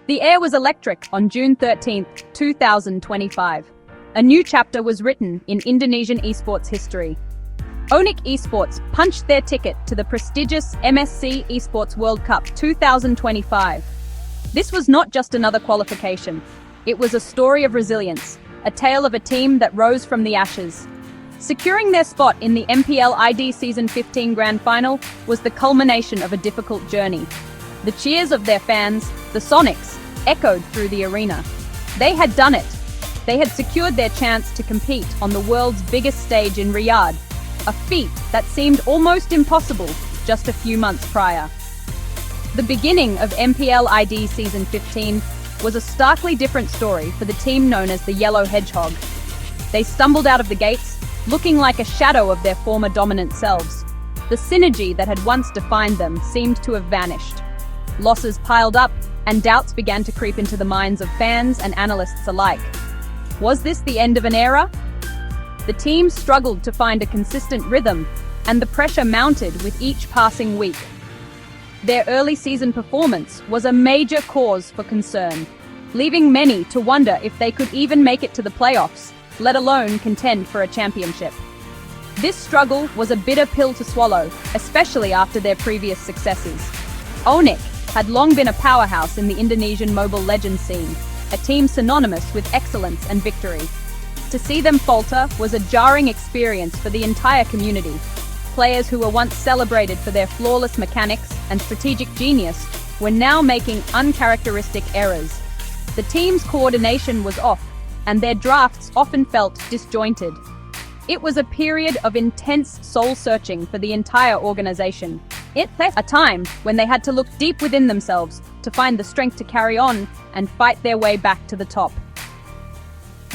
The air was electric on June 13, 2025. A new chapter was written in Indonesian esports history. ONIC Esports punched their ticket to the prestigious MSC Esports World Cup 2025. This was not just another qualification. It was a story of resilience, a tale of a team that rose from the ashes. Securing their spot in the MPL ID Season 15 Grand Final was the culmination of a difficult journey. The cheers of their fans, the Sonics, echoed through the arena. They had done it. They had secured their chance to compete on the world's biggest stage in Riyadh, a feat that seemed almost impossible just a few months prior. The beginning of MPL ID Season 15 was a starkly different story for the team known as the Yellow Hedgehog. They stumbled out of the gates, looking like a shadow of their former dominant selves. The synergy that had once defined them seemed to have vanished. Losses piled up, and doubts began to creep into the minds of fans and analysts alike. Was this the end of an era? The team struggled to find a consistent rhythm, and the pressure mounted with each passing week. Their early season performance was a major cause for concern, leaving many to wonder if they could even make it to the playoffs, let alone contend for a championship. This struggle was a bitter pill to swallow, especially after their previous successes. ONIC had long been a powerhouse in the Indonesian Mobile Legends scene, a team synonymous with excellence and victory. To see them falter was a jarring experience for the entire community. Players who were once celebrated for their flawless mechanics and strategic genius were now making uncharacteristic errors. The team's coordination was off, and their drafts often felt disjointed. It was a period of intense soul-searching for the entire organization. It was a time when they had to look deep within themselves to find the strength to carry on and fight their way back to the top.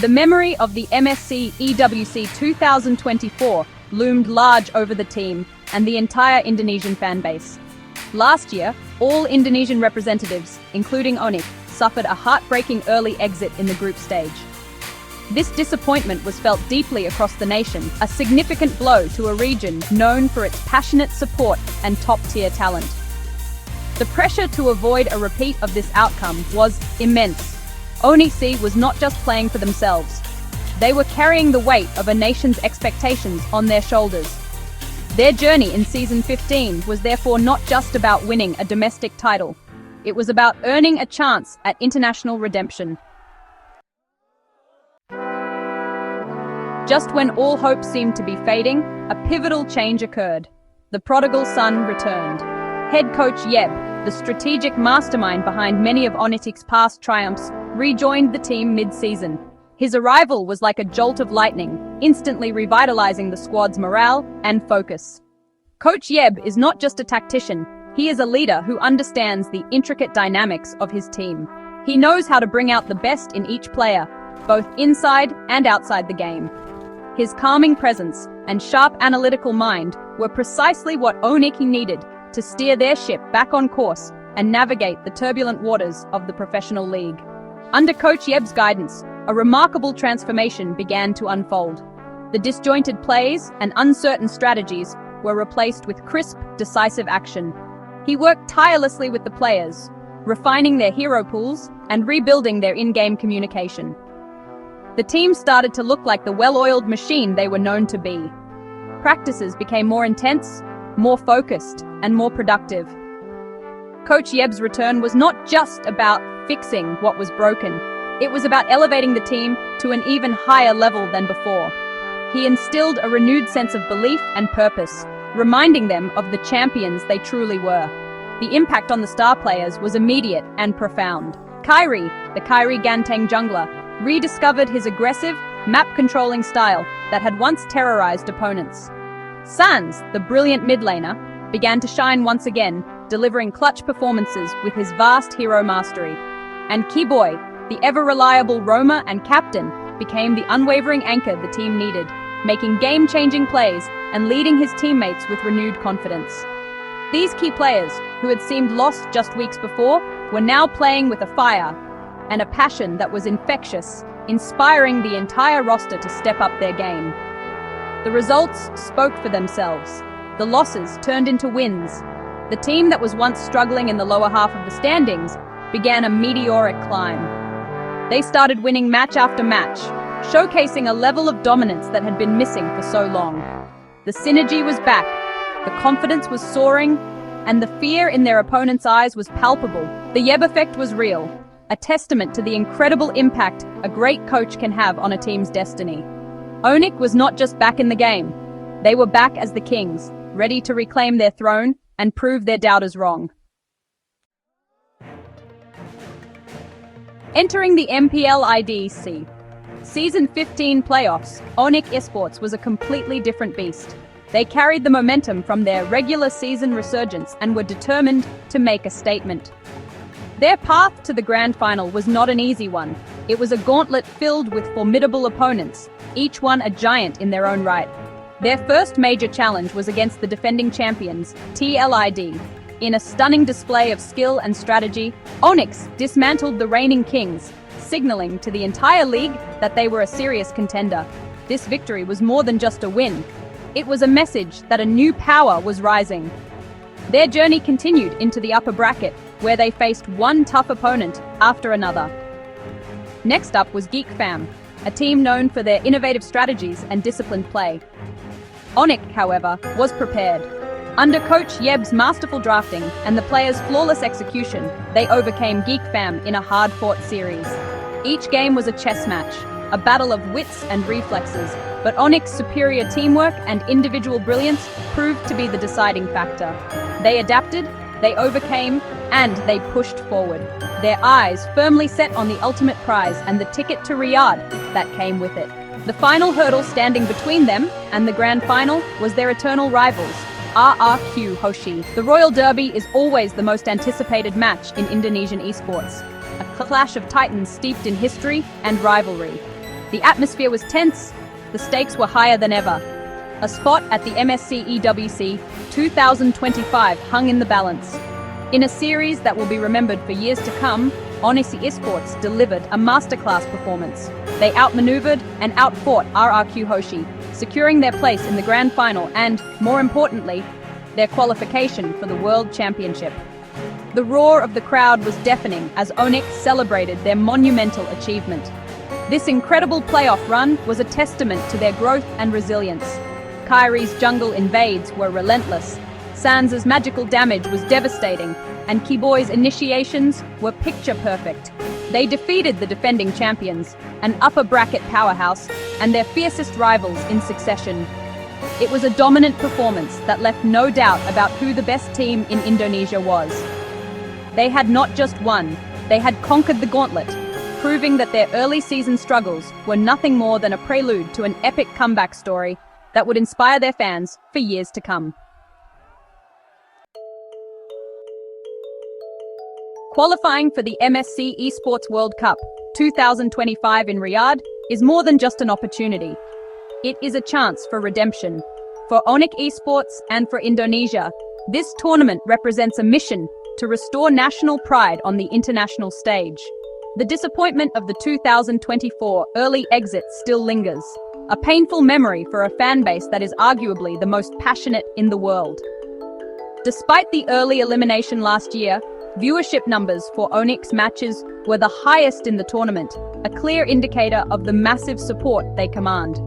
The memory of the MSC EWC 2024 loomed large over the team and the entire Indonesian fan base. Last year, all Indonesian representatives, including ONIC, suffered a heartbreaking early exit in the group stage. This disappointment was felt deeply across the nation, a significant blow to a region known for its passionate support and top-tier talent. The pressure to avoid a repeat of this outcome was immense. ONIC was not just playing for themselves. They were carrying the weight of a nation's expectations on their shoulders. Their journey in Season 15 was therefore not just about winning a domestic title. It was about earning a chance at international redemption. Just when all hope seemed to be fading, a pivotal change occurred. The prodigal son returned. Head coach Yeb, the strategic mastermind behind many of ONIC's past triumphs, rejoined the team mid-season. His arrival was like a jolt of lightning, instantly revitalizing the squad's morale and focus. Coach Yeb is not just a tactician, he is a leader who understands the intricate dynamics of his team. He knows how to bring out the best in each player, both inside and outside the game. His calming presence and sharp analytical mind were precisely what ONIC needed to steer their ship back on course and navigate the turbulent waters of the professional league. Under Coach Yeb's guidance, a remarkable transformation began to unfold. The disjointed plays and uncertain strategies were replaced with crisp, decisive action. He worked tirelessly with the players, refining their hero pools and rebuilding their in-game communication. The team started to look like the well-oiled machine they were known to be. Practices became more intense, more focused, and more productive. Coach Yeb's return was not just about fixing what was broken. It was about elevating the team to an even higher level than before. He instilled a renewed sense of belief and purpose, reminding them of the champions they truly were. The impact on the star players was immediate and profound. Kyrie, the Kyrie Ganteng jungler, rediscovered his aggressive, map-controlling style that had once terrorized opponents. Sans, the brilliant mid laner, began to shine once again, delivering clutch performances with his vast hero mastery. And Keyboy, the ever-reliable roamer and captain, became the unwavering anchor the team needed, making game-changing plays and leading his teammates with renewed confidence. These key players, who had seemed lost just weeks before, were now playing with a fire and a passion that was infectious, inspiring the entire roster to step up their game. The results spoke for themselves. The losses turned into wins. The team that was once struggling in the lower half of the standings began a meteoric climb. They started winning match after match, showcasing a level of dominance that had been missing for so long. The synergy was back, the confidence was soaring, and the fear in their opponents' eyes was palpable. The Yeb effect was real, a testament to the incredible impact a great coach can have on a team's destiny. ONIC was not just back in the game. They were back as the kings, ready to reclaim their throne and prove their doubters wrong. Entering the MPL IDC Season 15 playoffs, ONIC Esports was a completely different beast. They carried the momentum from their regular season resurgence and were determined to make a statement. Their path to the grand final was not an easy one. It was a gauntlet filled with formidable opponents, each one a giant in their own right. Their first major challenge was against the defending champions, TLID. In a stunning display of skill and strategy, ONIC dismantled the reigning kings, signaling to the entire league that they were a serious contender. This victory was more than just a win. It was a message that a new power was rising. Their journey continued into the upper bracket, where they faced one tough opponent after another. Next up was Geek Fam, a team known for their innovative strategies and disciplined play. ONIC, however, was prepared. Under Coach Yeb's masterful drafting and the players' flawless execution, they overcame Geek Fam in a hard-fought series. Each game was a chess match, a battle of wits and reflexes, but ONIC's superior teamwork and individual brilliance proved to be the deciding factor. They adapted, they overcame, and they pushed forward, their eyes firmly set on the ultimate prize and the ticket to Riyadh that came with it. The final hurdle standing between them and the grand final was their eternal rivals, RRQ Hoshi. The Royal Derby is always the most anticipated match in Indonesian esports, a clash of titans steeped in history and rivalry. The atmosphere was tense, the stakes were higher than ever. A spot at the MSC EWC 2025 hung in the balance. In a series that will be remembered for years to come, ONIC Esports delivered a masterclass performance. They outmaneuvered and outfought RRQ Hoshi, securing their place in the grand final and, more importantly, their qualification for the World Championship. The roar of the crowd was deafening as ONIC celebrated their monumental achievement. This incredible playoff run was a testament to their growth and resilience. Kyrie's jungle invades were relentless, Sans' magical damage was devastating, and Kiboy's initiations were picture-perfect. They defeated the defending champions, an upper-bracket powerhouse, and their fiercest rivals in succession. It was a dominant performance that left no doubt about who the best team in Indonesia was. They had not just won, they had conquered the gauntlet, proving that their early season struggles were nothing more than a prelude to an epic comeback story that would inspire their fans for years to come. Qualifying for the MSC Esports World Cup 2025 in Riyadh is more than just an opportunity. It is a chance for redemption. For ONIC Esports and for Indonesia, this tournament represents a mission to restore national pride on the international stage. The disappointment of the 2024 early exit still lingers, a painful memory for a fan base that is arguably the most passionate in the world. Despite the early elimination last year, viewership numbers for ONIC's matches were the highest in the tournament, a clear indicator of the massive support they command.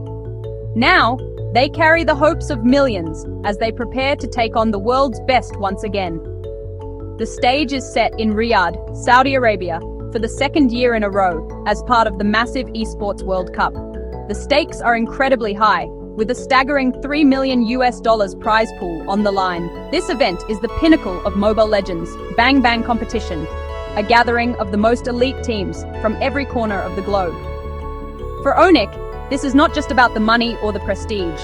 Now, they carry the hopes of millions as they prepare to take on the world's best once again. The stage is set in Riyadh, Saudi Arabia, for the second year in a row as part of the massive Esports World Cup. The stakes are incredibly high, with a staggering $3 million prize pool on the line. This event is the pinnacle of Mobile Legends' Bang Bang competition, a gathering of the most elite teams from every corner of the globe. For ONIC, this is not just about the money or the prestige.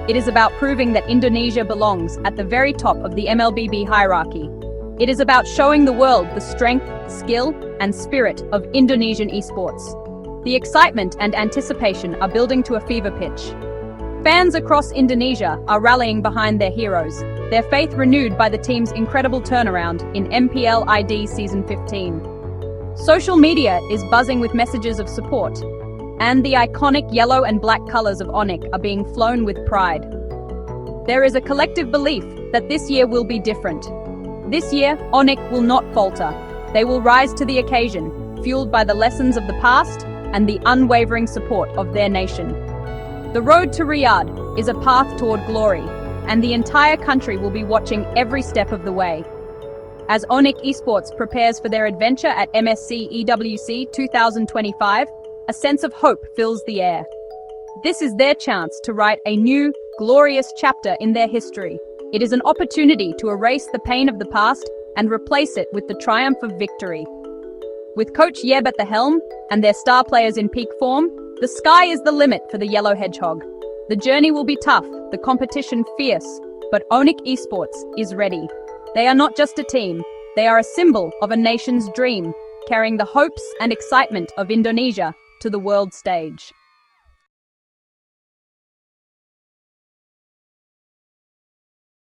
It is about proving that Indonesia belongs at the very top of the MLBB hierarchy. It is about showing the world the strength, skill, and spirit of Indonesian esports. The excitement and anticipation are building to a fever pitch. Fans across Indonesia are rallying behind their heroes, their faith renewed by the team's incredible turnaround in MPL ID Season 15. Social media is buzzing with messages of support, and the iconic yellow and black colors of ONIC are being flown with pride. There is a collective belief that this year will be different. This year, ONIC will not falter. They will rise to the occasion, fueled by the lessons of the past and the unwavering support of their nation. The road to Riyadh is a path toward glory, and the entire country will be watching every step of the way. As ONIC Esports prepares for their adventure at MSC EWC 2025, a sense of hope fills the air. This is their chance to write a new, glorious chapter in their history. It is an opportunity to erase the pain of the past and replace it with the triumph of victory. With Coach Yeb at the helm and their star players in peak form, the sky is the limit for the Yellow Hedgehog. The journey will be tough, the competition fierce, but ONIC Esports is ready. They are not just a team, they are a symbol of a nation's dream, carrying the hopes and excitement of Indonesia to the world stage.